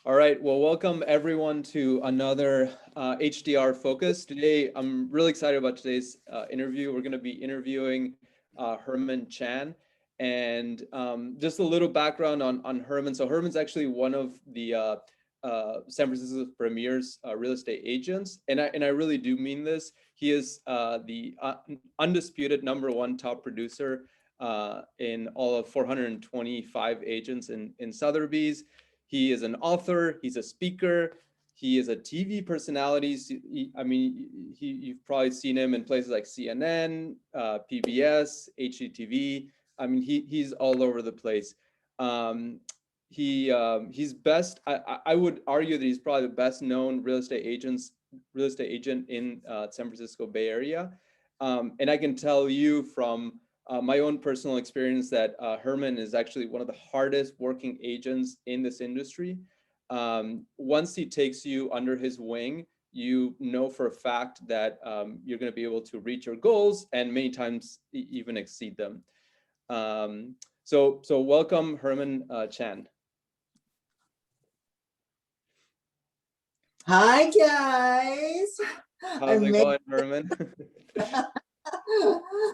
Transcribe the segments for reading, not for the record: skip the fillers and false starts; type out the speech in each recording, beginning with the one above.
All right, well, welcome everyone to another HDR Focus. Today, I'm really excited about today's interview. We're going to be interviewing Herman Chan. And just a little background on Herman. So Herman's actually one of the San Francisco Premier's real estate agents. And I really do mean this. He is the undisputed #1 top producer in all of 425 agents in Sotheby's. He is an author, he's a speaker, he is a TV personality. You've probably seen him in places like CNN, PBS, HGTV. He's all over the place. He's best. I would argue that he's probably the best known real estate agent in San Francisco Bay Area. And I can tell you from my own personal experience that Herman is actually one of the hardest working agents in this industry. Once he takes you under his wing, you know for a fact that you're going to be able to reach your goals and many times even exceed them. So welcome, Herman Chan. Hi guys. How's it going, Herman?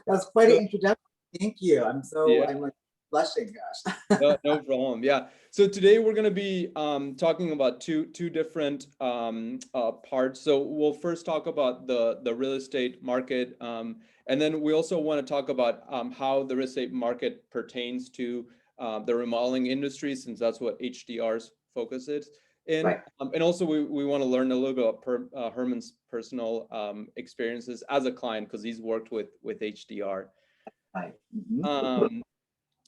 That's quite an So, introduction. Thank you. yeah. I'm like blushing, gosh. No problem. Yeah. So today we're going to be talking about two different parts. So we'll first talk about the real estate market, and then we also want to talk about how the real estate market pertains to the remodeling industry, since that's what HDR's focus is in. Right. And also we want to learn a little bit about Herman's personal experiences as a client, because he's worked with HDR. Right. Mhm. Um,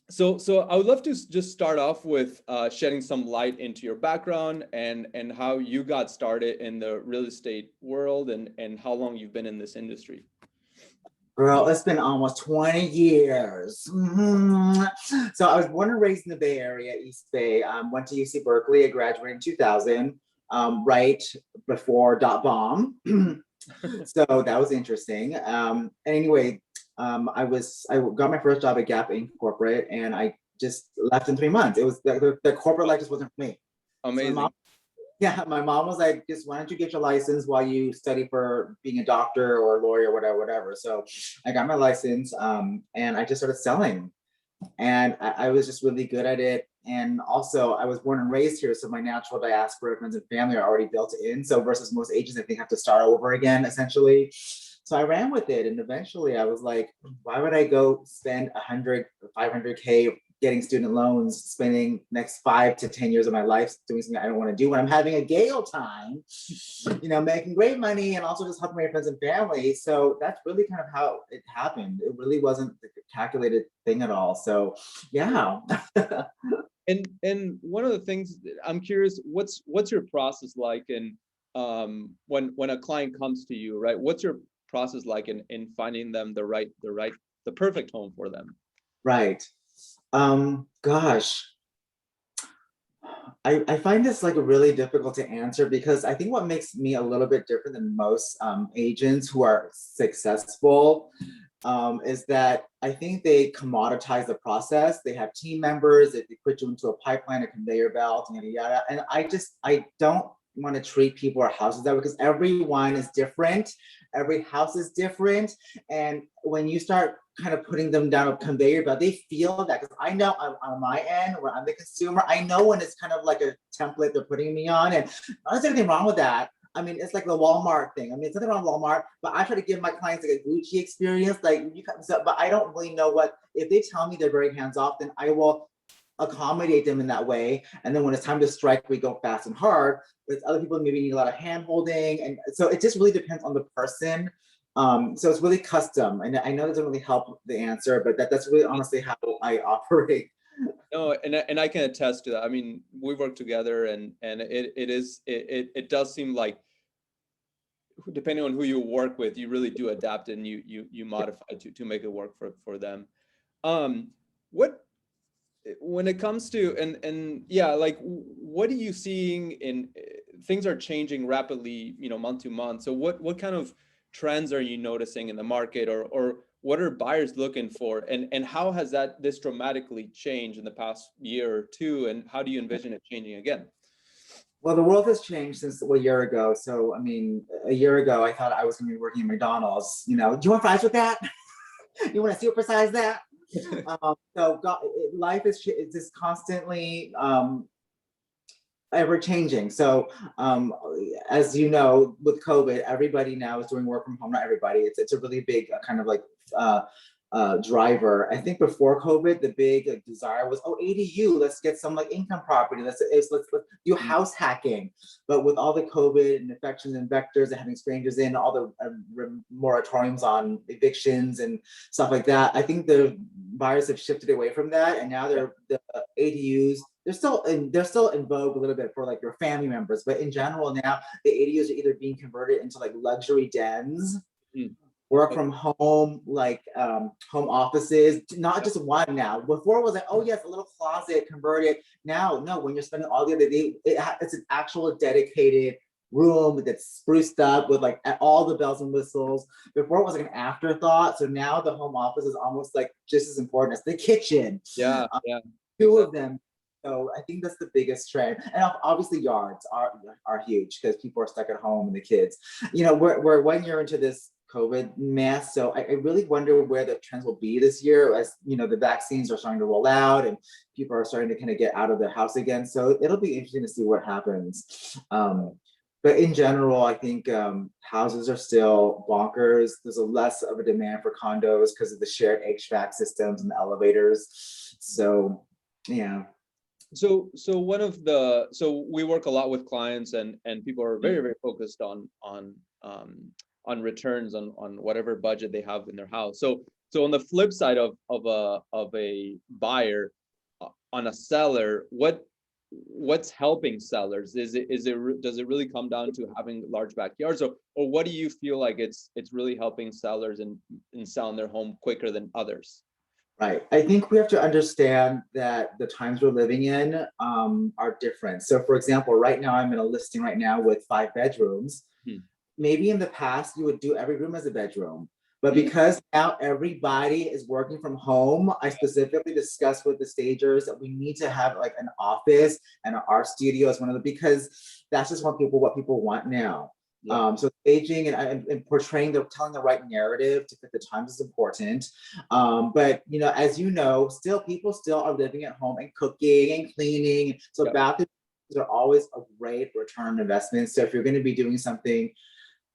so I would love to just start off with shedding some light into your background and how you got started in the real estate world and how long you've been in this industry. Girl, it's been almost 20 years. So I was born and raised in the Bay Area, East Bay. Went to UC Berkeley. I graduated in 2000, right before dot bomb. So that was interesting. And anyway, I got my first job at Gap Inc. corporate, and I just left in 3 months. It was the corporate life just wasn't for me. So my mom, Amazing. yeah, my mom was like, just why don't you get your license while you study for being a doctor or a lawyer, whatever, whatever. So I got my license, and I just started selling, and I was just really good at it. And also, I was born and raised here, so my natural diaspora friends and family are already built in. So versus most agents, I think have to start over again, essentially. So I ran with it, and eventually, I was like, why would I go spend 100, 500K getting student loans, spending next 5 to 10 years of my life doing something I don't want to do when I'm having a gale time, making great money and also just helping my friends and family. So that's really kind of how it happened. It really wasn't a calculated thing at all. So yeah. And one of the things I'm curious, what's your process like in when a client comes to you, right? What's your process like in finding them the perfect home for them? Right. Gosh, I find this like really difficult to answer because I think what makes me a little bit different than most agents who are successful is that I think they commoditize the process. They have team members, they put you into a pipeline, a conveyor belt, yada yada. And I don't want to treat people or houses that way because everyone is different. Every house is different. And when you start kind of putting them down a conveyor belt, they feel that because I know on my end, when I'm the consumer, I know when it's kind of like a template they're putting me on. And there's anything wrong with that. I mean, it's like the Walmart thing. I mean, it's nothing wrong with Walmart, but I try to give my clients like a Gucci experience. But I don't really know if they tell me they're very hands off, then I will accommodate them in that way. And then when it's time to strike, we go fast and hard. With other people, maybe need a lot of hand holding. And so it just really depends on the person. So it's really custom. And I know that doesn't really help the answer, but that's really honestly how I operate. No, and I can attest to that. I mean, we work together, and it does seem like depending on who you work with, you really do adapt and you modify to make it work for them. What when it comes to and yeah, like what are you seeing in things are changing rapidly, month to month. So what kind of trends are you noticing in the market, or what are buyers looking for, and how has this dramatically changed in the past year or two, and how do you envision it changing again? Well, the world has changed since a year ago. So, I mean, a year ago, I thought I was going to be working at McDonald's. You know, do you want fries with that? You want to supersize that? So, God, life is just constantly ever changing. So, as you know, with COVID, everybody now is doing work from home. Not everybody. It's a really big kind of like uh, driver. I think before COVID, the big desire was, oh, ADU. Let's get some like income property. Let's do house hacking. But with all the COVID and infections and vectors and having strangers in, all the moratoriums on evictions and stuff like that, I think the buyers have shifted away from that, and now they're the ADUs. They're still in vogue a little bit for like your family members, but in general now the ADUs are either being converted into like luxury dens, Mm. work from home, like home offices, not just one now. Before it was like, oh yes, a little closet converted. Now, no, when you're spending all the other day, it's an actual dedicated room that's spruced up with like all the bells and whistles. Before it was like an afterthought. So now the home office is almost like just as important as the kitchen. Yeah, yeah, Two exactly. of them. So I think that's the biggest trend. And obviously yards are huge because people are stuck at home and the kids. You know, we're 1 year into this COVID mess. So I really wonder where the trends will be this year as, you know, the vaccines are starting to roll out and people are starting to kind of get out of their house again. So it'll be interesting to see what happens. But in general, I think houses are still bonkers. There's a less of a demand for condos because of the shared HVAC systems and the elevators. So yeah. So one of the, so we work a lot with clients, and people are very, very focused on returns on whatever budget they have in their house. So on the flip side of a buyer, on a seller, what's helping sellers? Does it really come down to having large backyards, or what do you feel like it's really helping sellers in selling their home quicker than others? Right. I think we have to understand that the times we're living in are different. So, for example, right now I'm in a listing right now with 5 bedrooms. Hmm. Maybe in the past you would do every room as a bedroom, but Hmm. because now everybody is working from home, I specifically discussed with the stagers that we need to have like an office and an art studio as one of the, because that's just what people want now. Yeah. So staging and portraying telling the right narrative to fit the times is important. But you know, as you know, people still are living at home and cooking and cleaning. So Yep. bathrooms are always a great return on investment. So if you're going to be doing something,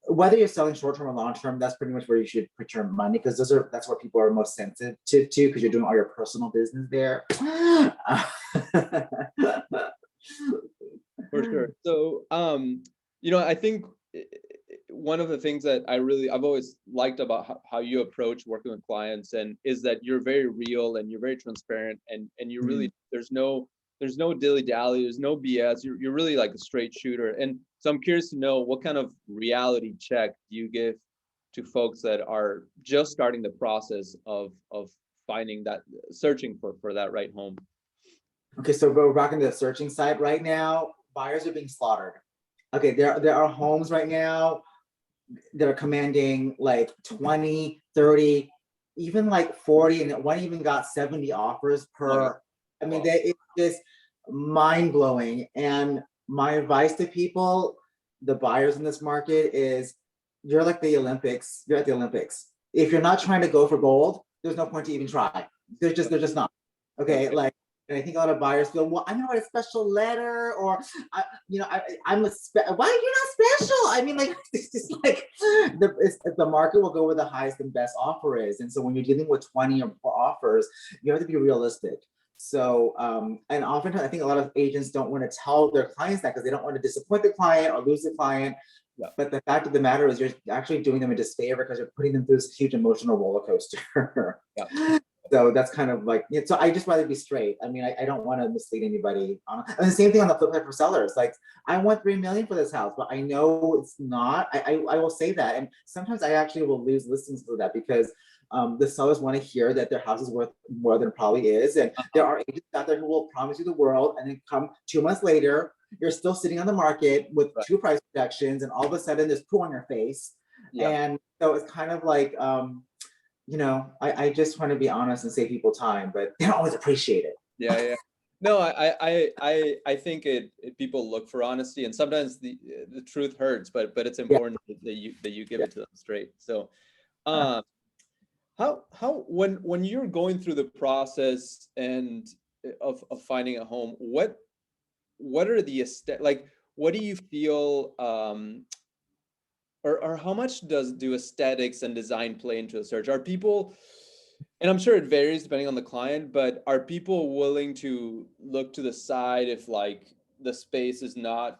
whether you're selling short term or long term, that's pretty much where you should put your money, because that's what people are most sensitive to, because you're doing all your personal business there. For sure. So, I think one of the things that I've always liked about how you approach working with clients, and is that you're very real and you're very transparent, and you really, there's no dilly dally, there's no BS. You're really like a straight shooter. And so I'm curious to know, what kind of reality check do you give to folks that are just starting the process of finding that, searching for that right home? Okay, so we're rocking the searching site right now. Buyers are being slaughtered. Okay, there are homes right now that are commanding like 20, 30, even like 40, and one even got 70 offers per. I mean, it's just mind blowing. And my advice to people, the buyers in this market, is you're like the Olympics. You're at the Olympics. If you're not trying to go for gold, there's no point to even try. They're just not. Okay, like. And I think a lot of buyers feel, well, I'm gonna write a special letter, or I'm why are you not special? I mean, like, it's just like the market will go where the highest and best offer is. And so when you're dealing with 20 or more offers, you have to be realistic. So, and oftentimes I think a lot of agents don't want to tell their clients that because they don't want to disappoint the client or lose the client. Yeah. But the fact of the matter is, you're actually doing them a disfavor because you're putting them through this huge emotional roller coaster. Yeah. So that's kind of like, so I just rather be straight. I mean, I don't want to mislead anybody. And the same thing on the flip side for sellers. Like, I want 3 million for this house, but I know it's not. I will say that. And sometimes I actually will lose listings for that, because the sellers want to hear that their house is worth more than it probably is. And there are agents out there who will promise you the world, and then come 2 months later, you're still sitting on the market with 2 price projections, and all of a sudden there's poo on your face. Yeah. And so it's kind of like, I just want to be honest and save people time, but they don't always appreciate it. Yeah. No, I think people look for honesty, and sometimes the truth hurts, but it's Yeah, important that you give yeah. it to them straight. So, um, how when you're going through the process and of finding a home, what are the like what do you feel or how much do aesthetics and design play into a search? Are people, and I'm sure it varies depending on the client, but are people willing to look to the side if like the space is not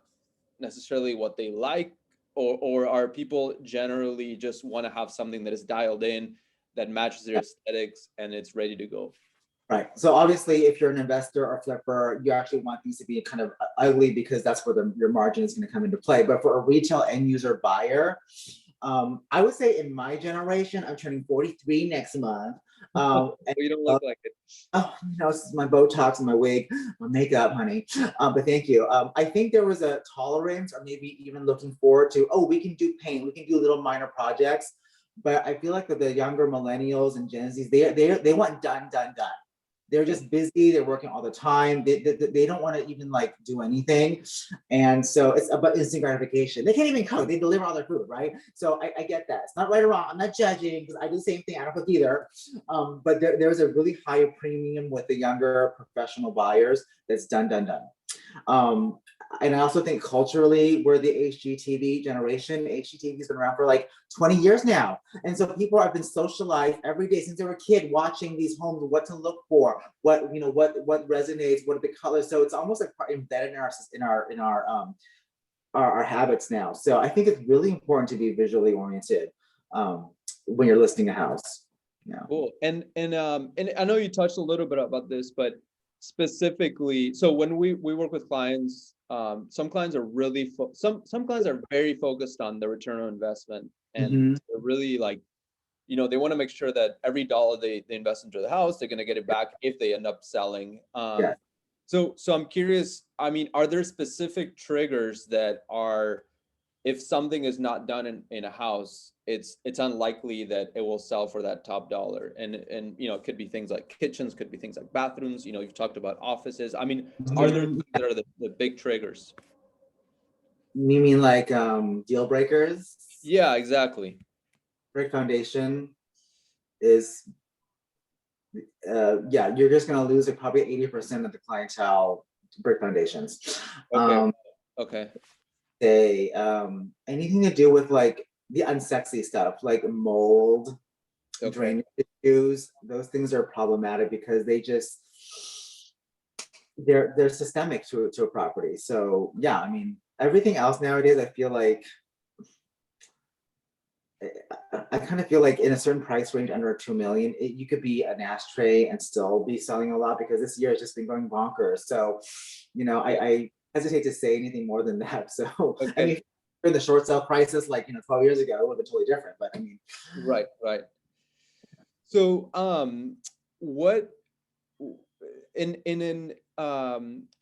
necessarily what they like, or are people generally just want to have something that is dialed in, that matches their aesthetics and it's ready to go? Right. So obviously, if you're an investor or flipper, you actually want things to be kind of ugly because that's where your margin is going to come into play. But for a retail end user buyer, I would say in my generation, I'm turning 43 next month. And, You don't look like it. oh, this is my Botox and my wig, my makeup, honey. But thank you. I think there was a tolerance, or maybe even looking forward to, oh, we can do paint, we can do little minor projects. But I feel like the younger millennials and Gen Zs, they want done, done, done. They're just busy. They're working all the time. They don't want to even like do anything. And so it's about instant gratification. They can't even cook. They deliver all their food, right? So I get that. It's not right or wrong. I'm not judging because I do the same thing. I don't cook either. But there's a really high premium with the younger professional buyers that's done, done, done. Um, and I also think culturally, we're the HGTV generation. HGTV has been around for like 20 years now. And so people have been socialized every day since they were a kid watching these homes, what to look for, what resonates, what are the colors. So it's almost like embedded in our habits now. So I think it's really important to be visually oriented when you're listing a house. Yeah. Cool. And I know you touched a little bit about this, but specifically, so when we work with clients, some clients are really some clients are very focused on the return on investment, and Mhm. they're really like, they want to make sure that every dollar they invest into the house, they're going to get it back if they end up selling. Yeah. So I'm curious, I mean, are there specific triggers that are, if something is not done in a house, it's unlikely that it will sell for that top dollar. And it could be things like kitchens, could be things like bathrooms, you've talked about offices. I mean, are there Mhm. things that are the big triggers? You mean like deal breakers? Yeah, exactly. Brick foundation is yeah, you're just gonna lose like probably 80% of the clientele to brick foundations. Okay. Um, Okay. they anything to do with like the unsexy stuff, like mold, Okay. drainage issues, those things are problematic because they're systemic to a property. So yeah, I mean everything else nowadays, I feel like I kind of feel like in a certain price range under 2 million, you could be an ashtray and still be selling a lot because this year has just been going bonkers. So, Yeah. I hesitate to say anything more than that. So, I Okay. mean, in the short sale crisis, like, 12 years ago, it would have been totally different. But I mean, Right. Right. So, what in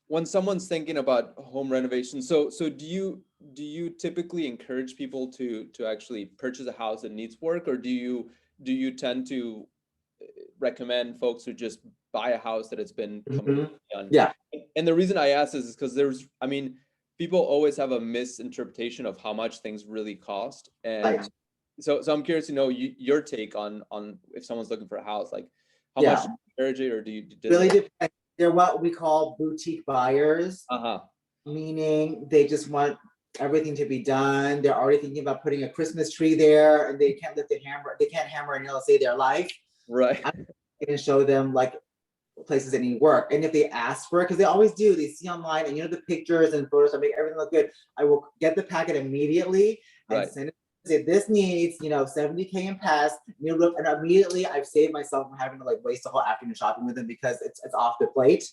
when someone's thinking about home renovation, so do you typically encourage people to actually purchase a house that needs work, or do you tend to recommend folks who just buy a house that has been completely mhm, done? yeah, And the reason I ask this is because I mean, people always have a misinterpretation of how much things really cost, right, and so I'm curious to know your take on if someone's looking for a house, like how much yeah, do you encourage it, or does really it? depends. They're what we call boutique buyers, Uh-huh. meaning they just want everything to be done. They're already thinking about putting a Christmas tree there, and they can't lift the hammer. They can't hammer a nail to save their life. Right. I'm going to show them like places that need work. And if they ask for it, because they always do, they see online and the pictures and photos, I make everything look good. I will get the packet immediately and Right. send it. Say this needs, 70K and pass. Look, and immediately I've saved myself from having to like waste a whole afternoon shopping with them because it's off the plate.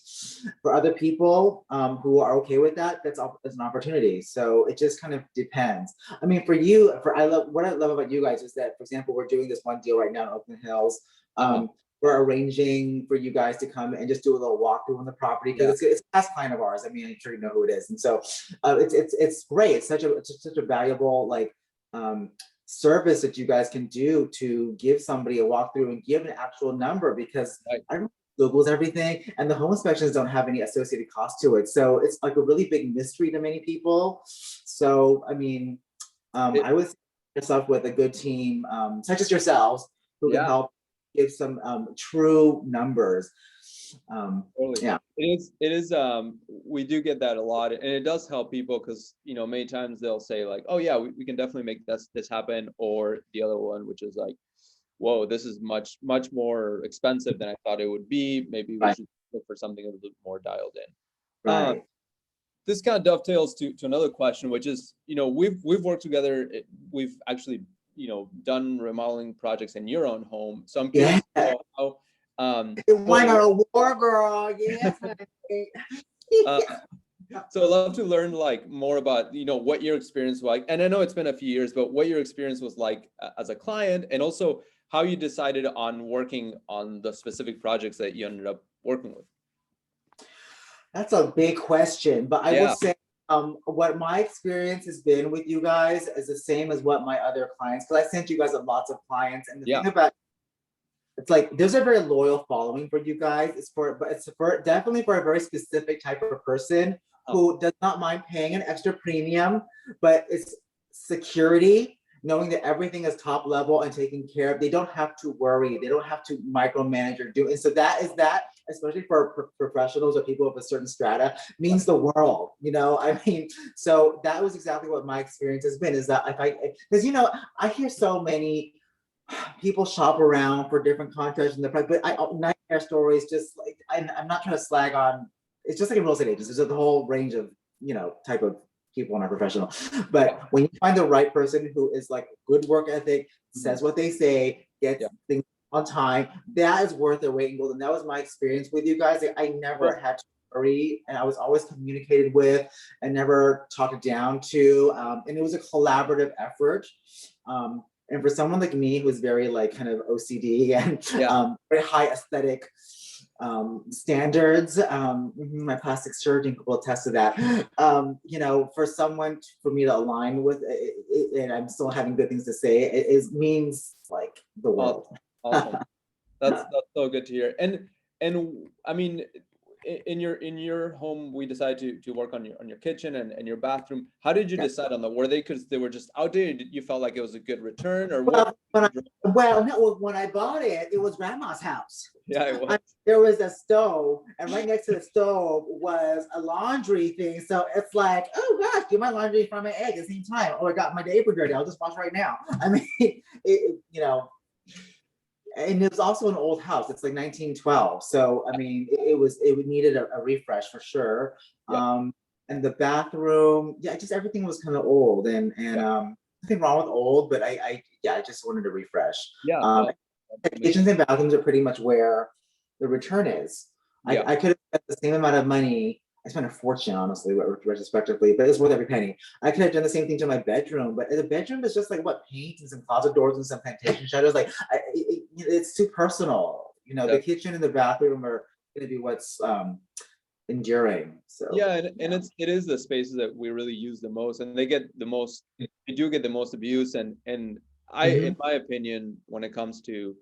For other people who are okay with that, that's an opportunity. So it just kind of depends. I mean, for you, what I love about you guys is that, for example, we're doing this one deal right now in Oakland Hills. Uh-huh. We're arranging for you guys to come and just do a little walkthrough on the property Yeah. because it's a past client of ours. I mean, I'm sure you know who it is, and so it's great. It's such a valuable like service that you guys can do to give somebody a walkthrough and give an actual number because Right. I don't Googles everything, and the home inspections don't have any associated cost to it. So it's like a really big mystery to many people. So I mean, It, I would set yourself with a good team, such as yourselves, who can yeah. help give some true numbers. Totally. Yeah. It is we do get that a lot, and it does help people because many times they'll say like, oh yeah, we can definitely make this happen, or the other one, which is like, whoa, this is much more expensive than I thought it would be. Maybe we Right. should look for something a little more dialed in. Right. This kind of dovetails to another question, which is, we've worked together. We've actually, done remodeling projects in your own home. So I'm Yeah. curious to know how, It won a war, girl. Yes. uh, so I'd love to learn like more about, what your experience was like. And I know it's been a few years, but what your experience was like as a client, and also how you decided on working on the specific projects that you ended up working with. That's a big question, but I will Yeah. say what my experience has been with you guys is the same as what my other clients, because I sent you guys lots of clients. And the Yeah. thing about it's like there's a very loyal following for you guys. But it's for definitely for a very specific type of person who does not mind paying an extra premium, but it's security, knowing that everything is top level and taken care of. They don't have to worry. They don't have to micromanage or do. And so that, especially for professionals or people of a certain strata, means the world. I mean, so that was exactly what my experience has been. Is that because I hear so many people shop around for different contracts and the price, but nightmare stories. Just like I'm not trying to slag on. It's just like in real estate agents. There's a whole range of type of people in our professional. But when you find the right person who is like good work ethic, says what they say, gets things on time, that is worth their weight in gold. And that was my experience with you guys. I never had to worry, and I was always communicated with and never talked down to. And it was a collaborative effort. And for someone like me who's very like kind of OCD and very high aesthetic standards, my plastic surgeon will attest to that. For me to align with it, and I'm still having good things to say, it means like the world. Awesome. That's so good to hear. And I mean, in your home, we decided to work on your kitchen and your bathroom. How did you decide on that? Were they because they were just outdated? You felt like it was a good return, or what? When I bought it, it was grandma's house. Yeah, it was. There was a stove, and right next to the stove was a laundry thing. So it's like, oh gosh, do my laundry from my egg at the same time. Oh, I got my apron dirty. I'll just wash right now. I mean, and it was also an old house. It's like 1912. So I mean, it needed a refresh for sure. And the bathroom, just everything was kind of old, and nothing wrong with old, but I just wanted to refresh. Kitchens and bathrooms are pretty much where the return is. I could have spent the same amount of money. I spent a fortune, honestly, retrospectively, but it's worth every penny. I could have done the same thing to my bedroom, but the bedroom is just like paint and some closet doors and some plantation shadows. Like it's too personal. The kitchen and the bathroom are going to be what's enduring. So and it is the spaces that we really use the most, and they do get the most abuse. And in my opinion, when it comes to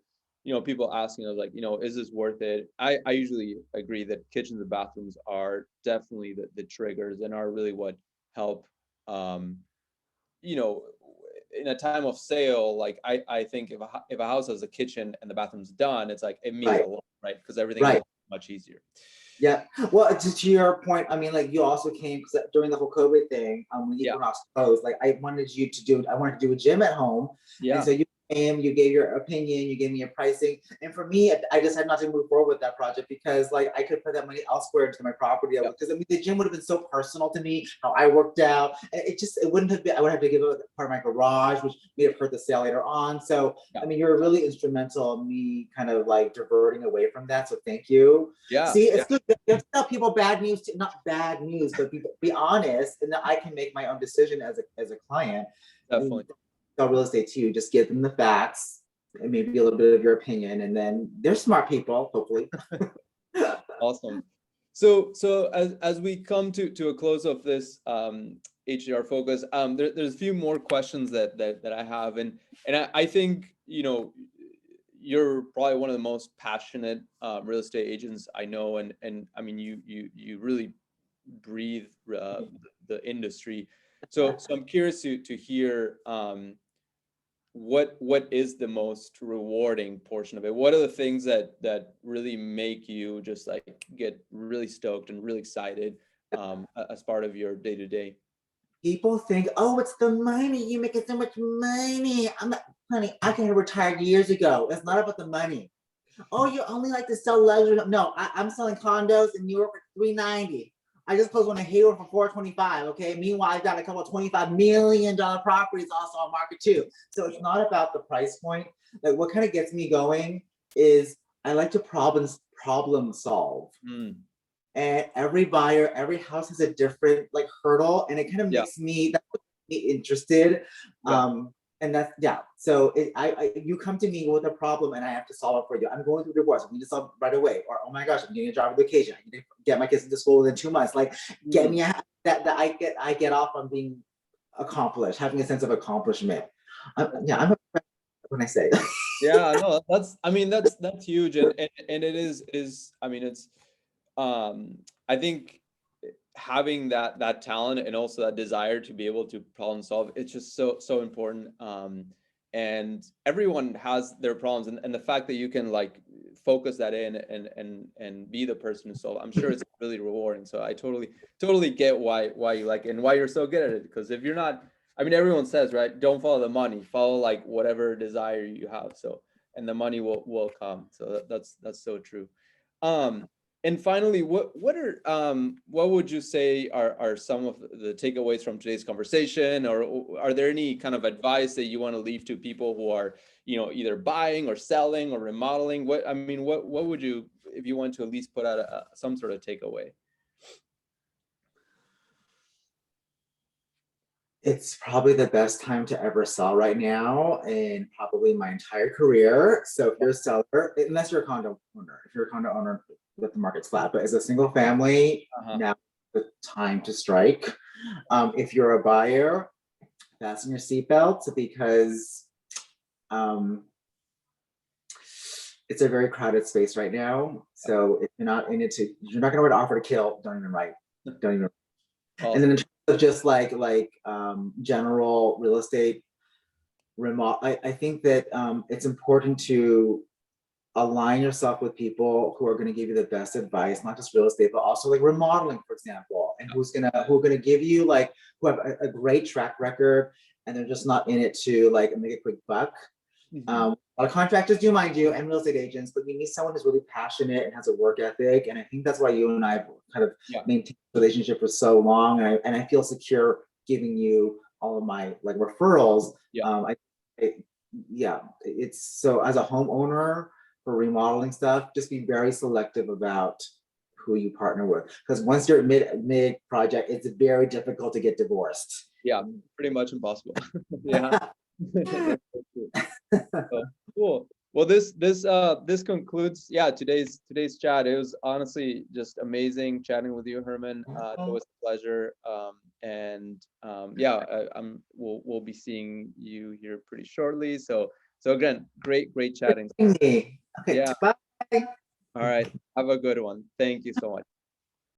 people asking us like, is this worth it? I usually agree that kitchens and bathrooms are definitely the triggers and are really what help. In a time of sale, like I think if a house has a kitchen and the bathroom's done, it's like it means a lot, right? Because everything is much easier. Yeah. Well, to your point, I mean, like you also came because during the whole COVID thing, when Equinox closed, like I wanted to do a gym at home. And so you came, you gave your opinion, you gave me a pricing. And for me, I decided not to move forward with that project because like I could put that money elsewhere into my property. Because I mean, the gym would have been so personal to me, how I worked out. And it wouldn't have been, I would have to give up part of my garage, which may have hurt the sale later on. So, I mean, you're really instrumental in me kind of like diverting away from that. So thank you. See, it's good. You have to tell people bad news, not bad news, but be honest, and that I can make my own decision as a client. Definitely. Sell real estate too. Just give them the facts and maybe a little bit of your opinion, and then they're smart people, hopefully. Awesome. So as we come to a close of this HDR focus, there's a few more questions that I have, and I think you're probably one of the most passionate real estate agents I know, and I mean, you really breathe the industry. So I'm curious to hear what is the most rewarding portion of it? What are the things that really make you just like get really stoked and really excited as part of your day to day? People think, oh, it's the money. You making so much money. I'm not, honey, I can have retired years ago. It's not about the money. Oh, you only like to sell luxury. No, I'm selling condos in New York for 390. I just closed one in Hayward for 425. Okay. Meanwhile, I've got a couple of $25 million properties also on market too. So it's not about the price point. Like what kind of gets me going is I like to problem solve. Mm, And every buyer, every house has a different like hurdle, and it kind of yeah, makes me interested. yeah. And that's yeah. So you come to me with a problem, and I have to solve it for you. I'm going through divorce. I need to solve it right away. Or oh my gosh, I'm getting a job vacation. I need to get my kids into school within 2 months. Like get Mm. me a, that I get off on being accomplished, having a sense of accomplishment. Yeah, I'm a when I say. Yeah, no, that's, I mean, that's huge. And it is, I mean, it's, um, I think having that talent and also that desire to be able to problem solve, it's just so important. And everyone has their problems, and the fact that you can like focus that in and be the person to solve, I'm sure it's really rewarding. So I totally get why you like it and why you're so good at it. Because if you're not, I mean, everyone says, right, don't follow the money, follow like whatever desire you have. So, and the money will come. So that's so true. Um, and finally, what would you say are some of the takeaways from today's conversation, or are there any kind of advice that you want to leave to people who are, either buying or selling or remodeling? What, I mean, what would you, if you want to at least put out some sort of takeaway? It's probably the best time to ever sell right now in probably my entire career. So if you're a seller, unless you're a condo owner, if you're a condo owner, let the market's flat. But as a single family, Uh-huh. now the time to strike. If you're a buyer, fasten your seatbelts because um, it's a very crowded space right now. So if you're not in it to, you're not going to offer to kill. Don't even write. Don't even. And then in terms of just like general real estate I think that it's important to align yourself with people who are going to give you the best advice, not just real estate, but also like remodeling, for example, and who are gonna give you like who have a great track record, and they're just not in it to like make a quick buck. Mhm. A lot of contractors do, mind you, and real estate agents, but you need someone who's really passionate and has a work ethic. And I think that's why you and I have kind of Yeah. maintained a relationship for so long. And I feel secure giving you all of my like referrals. Yeah. Yeah, it's so as a homeowner for remodeling stuff, just be very selective about who you partner with. Because once you're mid project, it's very difficult to get divorced. Yeah, pretty much impossible. Yeah. That's so true. So, cool. Well, this concludes, yeah, today's chat. It was honestly just amazing chatting with you, Herman. It was a pleasure. And yeah, we'll be seeing you here pretty shortly. So again, great chatting. Okay, Yeah. bye. All right. Have a good one. Thank you so much.